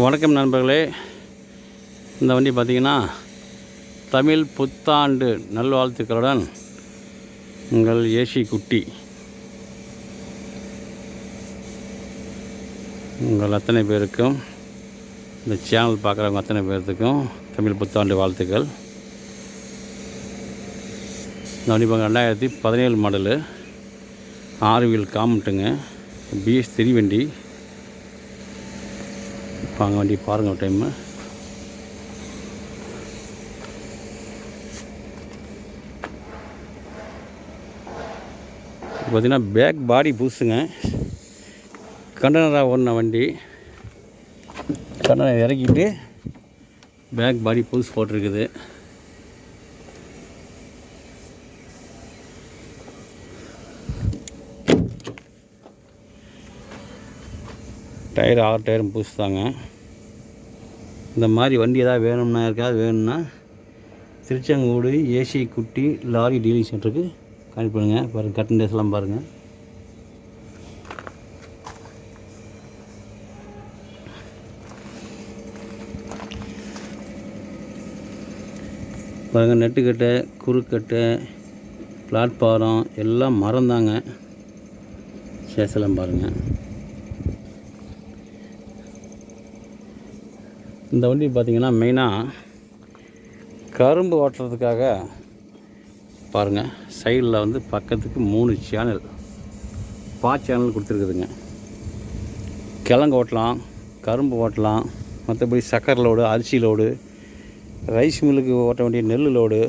வணக்கம் நண்பர்களே. இந்த வண்டி பார்த்திங்கன்னா தமிழ் புத்தாண்டு நல்வாழ்த்துக்களுடன் உங்கள் ஏசி குட்டி. உங்கள் அத்தனை பேருக்கும், இந்த சேனல் பார்க்குறவங்க அத்தனை பேர்த்துக்கும் தமிழ் புத்தாண்டு வாழ்த்துக்கள். இந்த வண்டி பாருங்க, 2017 மாடலு, 6 வீல் காமெண்ட்டுங்க, BS3 வண்டி. வாங்க வண்டி பாருங்கள் டைமு. பார்த்திங்கன்னா பேக் பாடி புதுசுங்க, கண்டனராக ஓடின வண்டி. கண்டனர் இறக்கிட்டு பேக் பாடி புதுசு போட்டிருக்குது. டயர் 6 டயரும் புதுசு தாங்க. இந்த மாதிரி வண்டி எதாவது வேணும்னா திருச்செங்கோடு ஏசி குட்டி லாரி டீலிங் சென்டருக்கு கான்டெக்ட் பண்ணுங்கள். பாருங்கள், கட்டன் டேஸ்லாம் பாருங்கள். பாருங்கள், நெட்டுக்கட்டை, குறுக்கட்டை, பிளாட்பாரம் எல்லாம் மரம் தாங்க. சேசலாம் பாருங்கள். இந்த வண்டி பார்த்திங்கன்னா மெயினாக கரும்பு ஓட்டுறதுக்காக பாருங்கள், சைடில் வந்து பக்கத்துக்கு 3 சேனல் சேனல் கொடுத்துருக்குதுங்க. கிழங்கு ஓட்டலாம், கரும்பு ஓட்டலாம், மற்றபடி சக்கரை லோடு, அரிசி லோடு, ரைஸ் மில்லுக்கு ஓட்ட வேண்டிய நெல் லோடு,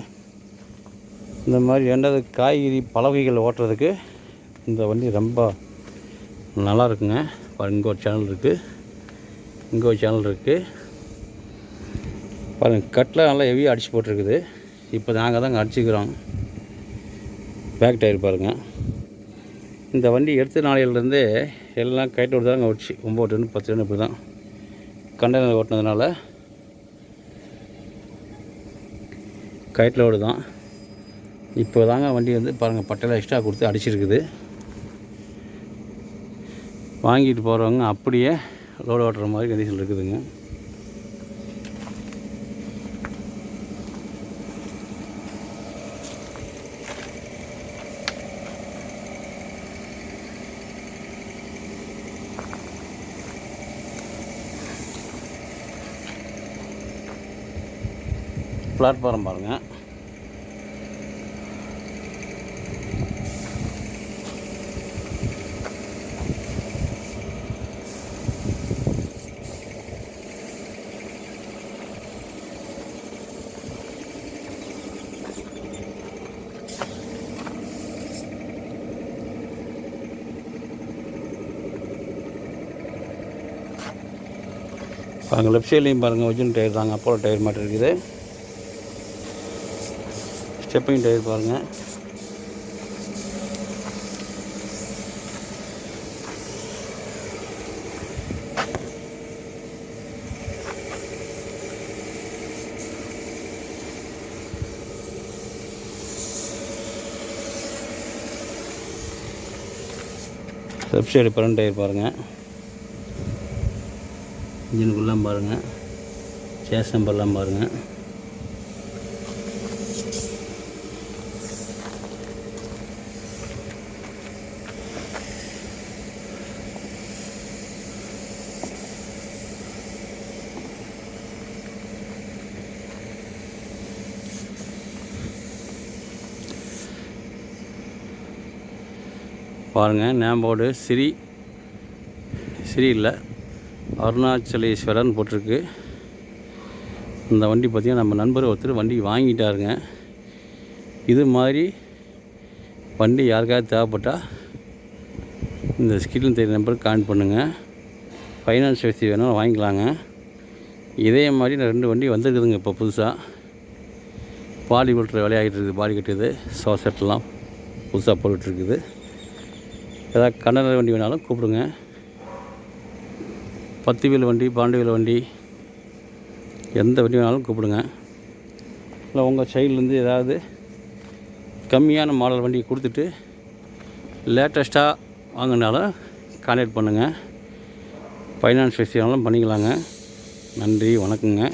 இந்த மாதிரி ரெண்டாவது காய்கறி பலகைகள் ஓட்டுறதுக்கு இந்த வண்டி ரொம்ப நல்லா இருக்குங்க. இங்கே ஒரு சேனல் இருக்குது, இங்கே ஒரு சேனல் இருக்குது. பாருங்கள், கட்டில் நல்லா ஹெவியாக அடித்து போட்டிருக்குது. இப்போ நாங்கள் தாங்க அடிச்சுக்கிறோம். பேக் டயர் பாருங்கள். இந்த வண்டி எடுத்த நாளையிலேருந்து எல்லாம் கைட்டு ஓட்டு தாங்க ஓடிச்சு. 9 டன் 10 டன் இப்படி தான் கண்டெய்னர் ஓட்டினதுனால கைட்டில் ஓடு தான். இப்போ தாங்க வண்டி வந்து பாருங்கள், பட்டையில் எக்ஸ்ட்ரா கொடுத்து அடிச்சிருக்குது. வாங்கிட்டு போகிறவங்க அப்படியே லோடு ஓட்டுற மாதிரி கண்டிஷன் இருக்குதுங்க. பிளாட்ஃபாரம் பாருங்கள். பாருங்கள், லெஃப்ட் சைட்லேயும் பாருங்கள், ஒரிஜினல் டயர் தாங்க, அப்போலோ டயர் மாட்டு இருக்குது. ஸ்டெப்பிங் டயர் பாருங்கள். லெஃப்ட் சைடு ஃப்ரண்ட் டயர் பாருங்கள். இன்ஜினுக்குள்ளாம் பாருங்கள், சேஸ் நம்பர்லாம் பாருங்கள். பாருங்கள், நேம்போர்டு ஸ்ரீ இல்லை அருணாச்சலேஸ்வரன் போட்டிருக்கு. இந்த வண்டி பார்த்திங்கன்னா நம்ம நண்பர் ஒருத்தர் வண்டி வாங்கிட்டாருங்க. இது மாதிரி வண்டி யாருக்காவது தேவைப்பட்டால் இந்த ஸ்கிரீனில் தெரியுற நம்பருக்கு கான்டெக்ட் பண்ணுங்கள். ஃபைனான்ஸ் வசதி வேணாலும் வாங்கிக்கலாங்க. இதே மாதிரி 2 வண்டி வந்துருக்குதுங்க. இப்போ புதுசாக பாடி விட்டுற வேலையாகிட்டு இருக்குது. பாடி கட்டுது, சோசெட்லாம் புதுசாக போட்டுட்ருக்குது. ஏதாவது கண்டனர் வண்டி வேணாலும் கூப்பிடுங்க. 10 வீல் வண்டி, 12 வீல் வண்டி, எந்த வண்டி வேணாலும் கூப்பிடுங்க. இல்லை உங்கள் சைட்லேருந்து ஏதாவது கம்மியான மாடல் வண்டி கொடுத்துட்டு லேட்டஸ்ட்டாக வாங்கினாலும் கான்டாக்ட் பண்ணுங்கள். ஃபைனான்ஸ் விஷயம்லாம் பண்ணிக்கலாங்க. நன்றி, வணக்கங்க.